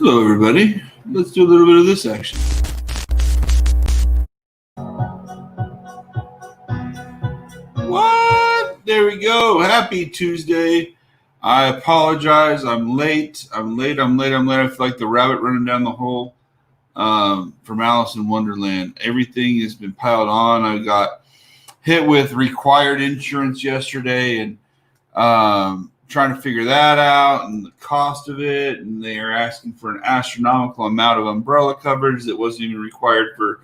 Hello, everybody. Let's do a little bit of this action. What? There we go. Happy Tuesday. I apologize. I'm late. I feel like the rabbit running down the hole from Alice in Wonderland. Everything has been piled on. I got hit with required insurance yesterday and trying to figure that out and the cost of it. And they are asking for an astronomical amount of umbrella coverage that wasn't even required for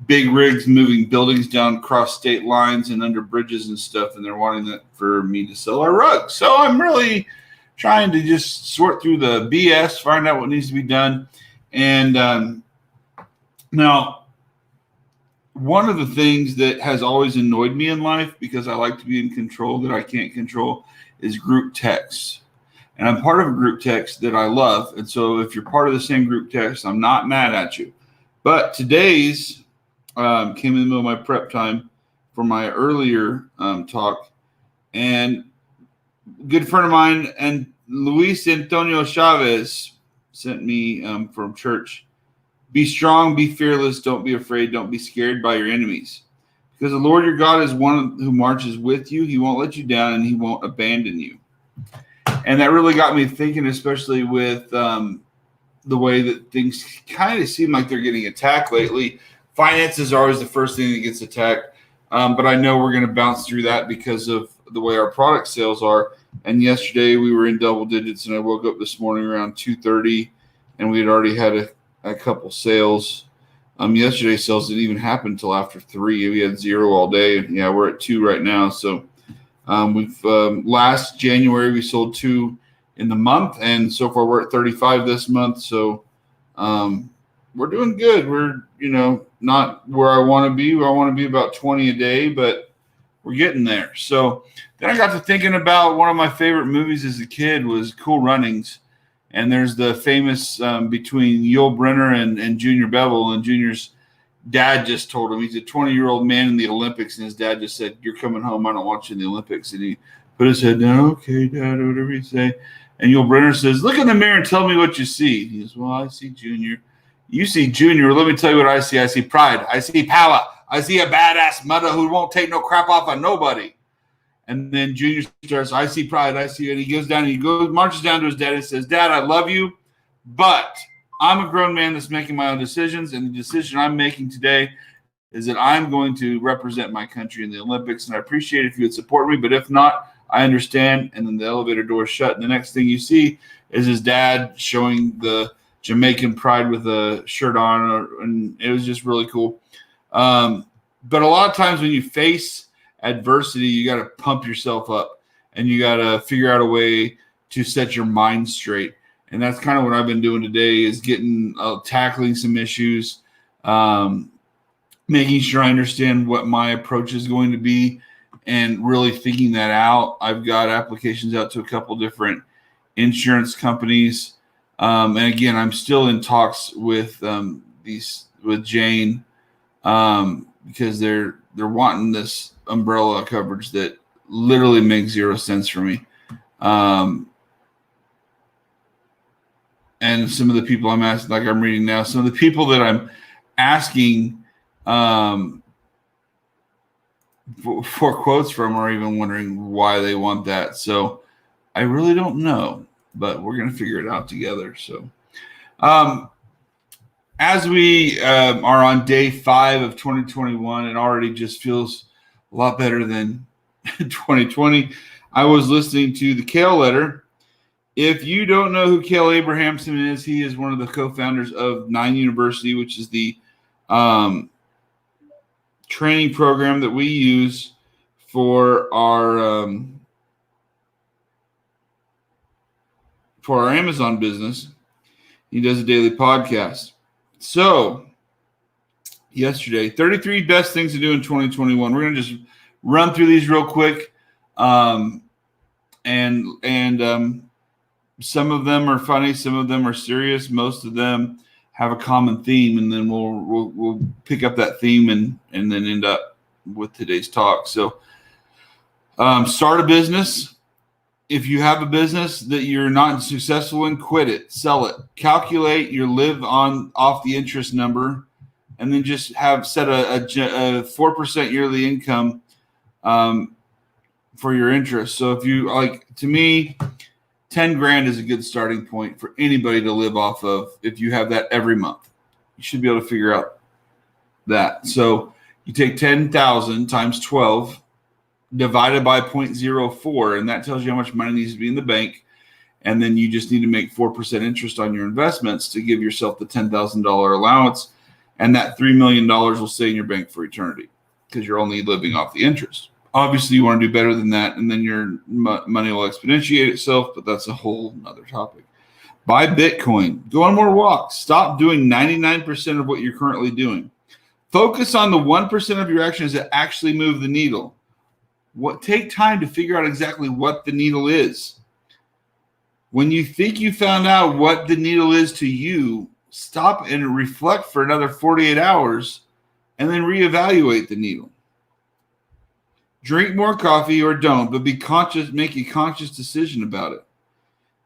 big rigs moving buildings down across state lines and under bridges and stuff. And they're wanting that for me to sell our rugs. So I'm really trying to just sort through the BS, find out what needs to be done. And now, one of the things that has always annoyed me in life, because I like to be in control that I can't control, is group text. And I'm part of a group text that I love. And so if you're part of the same group text, I'm not mad at you. But today's came in the middle of my prep time for my earlier talk. And a good friend of mine, and Luis Antonio Chavez, sent me from church. Be strong, be fearless, don't be afraid, don't be scared by your enemies. Because the Lord your God is one who marches with you. He won't let you down and he won't abandon you. And that really got me thinking, especially with the way that things kind of seem like they're getting attacked lately. Finances are always the first thing that gets attacked. But I know we're going to bounce through that because of the way our product sales are. And yesterday we were in double digits, and I woke up this morning around 2:30, and we had already had a couple sales. Yesterday's sales didn't even happen until after 3. We had 0 all day. Yeah, we're at 2 right now. So we've last January we sold 2 in the month, and so far we're at 35 this month. So we're doing good. We're not where I want to be. I want to be about 20 a day, but we're getting there. So then I got to thinking about one of my favorite movies as a kid was Cool Runnings. And there's the famous between Yul Brynner and Junior Bevel. And Junior's dad just told him, he's a 20-year-old man in the Olympics. And his dad just said, "You're coming home. I don't want you in the Olympics." And he put his head down. "Okay, Dad," or whatever you say. And Yul Brynner says, "Look in the mirror and tell me what you see." He goes, "Well, I see Junior." "You see Junior. Let me tell you what I see. I see pride. I see power. I see a badass mother who won't take no crap off of nobody." And then Junior starts, "I see pride, I see it." He goes down and marches down to his dad and says, "Dad, I love you, but I'm a grown man that's making my own decisions. And the decision I'm making today is that I'm going to represent my country in the Olympics. And I appreciate it if you would support me. But if not, I understand." And then the elevator door shut. And the next thing you see is his dad showing the Jamaican pride with a shirt on. And it was just really cool. But a lot of times when you face adversity, you got to pump yourself up and you got to figure out a way to set your mind straight. And that's kind of what I've been doing today is tackling some issues, making sure I understand what my approach is going to be and really thinking that out. I've got applications out to a couple different insurance companies. And again, I'm still in talks with Jane because they're wanting this umbrella coverage that literally makes 0 sense for me. And some of the people I'm asking, like I'm reading now, some of the people that I'm asking for quotes from are even wondering why they want that. So I really don't know, but we're going to figure it out together. So as we are on day 5 of 2021, it already just feels a lot better than 2020. I was listening to the Kale Letter. If you don't know who Kale Abrahamson is, he is one of the co-founders of 9 University, which is the training program that we use for our Amazon business. He does a daily podcast. So yesterday, 33 best things to do in 2021. We're going to just run through these real quick. And some of them are funny. Some of them are serious. Most of them have a common theme. And then we'll pick up that theme and then end up with today's talk. So start a business. If you have a business that you're not successful in, quit it, sell it, calculate your live on off the interest number, and then just set a 4% yearly income for your interest. So if you to me, 10 grand is a good starting point for anybody to live off of. If you have that every month, you should be able to figure out that. So you take 10,000 times 12 divided by 0.04, and that tells you how much money needs to be in the bank. And then you just need to make 4% interest on your investments to give yourself the $10,000 allowance. And that $3 million will stay in your bank for eternity because you're only living off the interest. Obviously, you want to do better than that, and then your money will exponentiate itself, but that's a whole other topic. Buy Bitcoin. Go on more walks. Stop doing 99% of what you're currently doing. Focus on the 1% of your actions that actually move the needle. Take time to figure out exactly what the needle is. When you think you found out what the needle is to you, stop and reflect for another 48 hours and then reevaluate the needle. Drink more coffee or don't, but be conscious, make a conscious decision about it.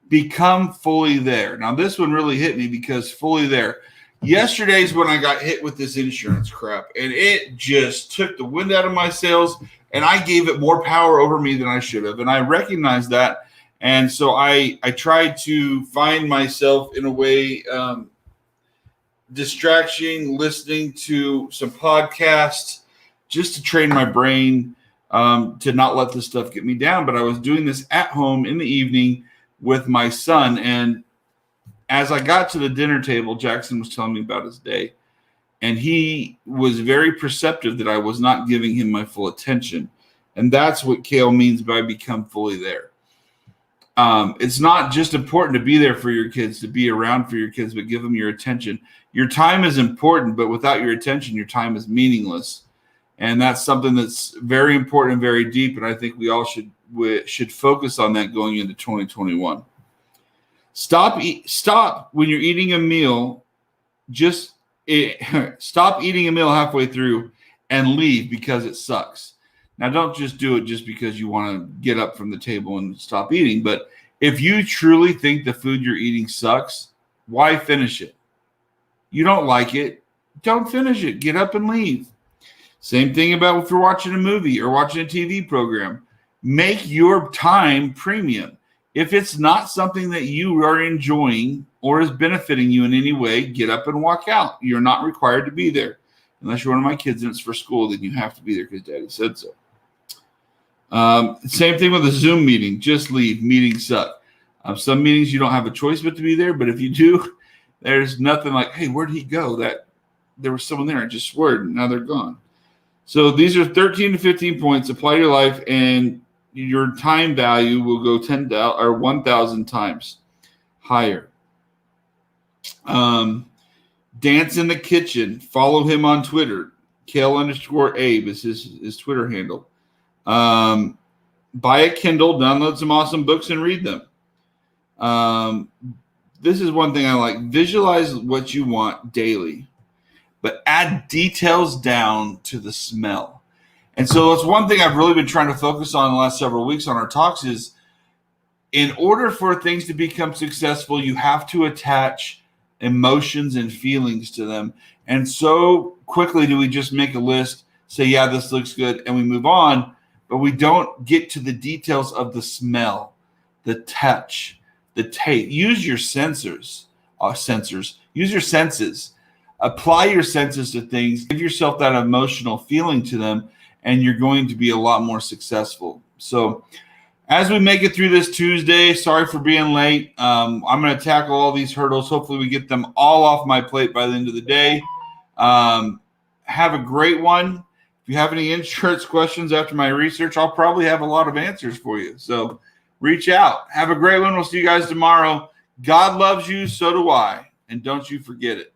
Become fully there. Now, this one really hit me because fully there. Yesterday's when I got hit with this insurance crap, and it just took the wind out of my sails, and I gave it more power over me than I should have. And I recognized that. And so I tried to find myself in a way, distraction, listening to some podcasts just to train my brain to not let this stuff get me down. But I was doing this at home in the evening with my son. And as I got to the dinner table, Jackson was telling me about his day. And he was very perceptive that I was not giving him my full attention. And that's what Kale means by become fully there. It's not just important to be there for your kids, to be around for your kids, but give them your attention. Your time is important, but without your attention, your time is meaningless. And that's something that's very important and very deep. And I think we all should focus on that going into 2021. Stop when you're eating a meal. Stop eating a meal halfway through and leave because it sucks. Now, don't just do it just because you want to get up from the table and stop eating. But if you truly think the food you're eating sucks, why finish it? You don't like it, don't finish it. Get up and leave. Same thing about if you're watching a movie or watching a TV program. Make your time premium. If it's not something that you are enjoying or is benefiting you in any way, get up and walk out. You're not required to be there. Unless you're one of my kids and it's for school, then you have to be there because Daddy said so. Same thing with a Zoom meeting. Just leave. Meetings suck. Some meetings you don't have a choice but to be there, but if you do, there's nothing like, hey, where'd he go? That there was someone there. I just swore, and now they're gone. So these are 13 to 15 points. Apply to your life, and your time value will go 10,000 or 1,000 times higher. Dance in the kitchen. Follow him on Twitter. Kale_Abe is his Twitter handle. Buy a Kindle, download some awesome books, and read them. This is one thing I like. Visualize what you want daily, but add details down to the smell. And so that's one thing I've really been trying to focus on the last several weeks on our talks is in order for things to become successful, you have to attach emotions and feelings to them. And so quickly do we just make a list, say, yeah, this looks good, and we move on, but we don't get to the details of the smell, the touch, the taste. Use your use your senses. Apply your senses to things. Give yourself that emotional feeling to them, and you're going to be a lot more successful. So as we make it through this Tuesday, sorry for being late. I'm going to tackle all these hurdles. Hopefully we get them all off my plate by the end of the day. Have a great one. If you have any insurance questions after my research, I'll probably have a lot of answers for you. So reach out. Have a great one. We'll see you guys tomorrow. God loves you. So do I. And don't you forget it.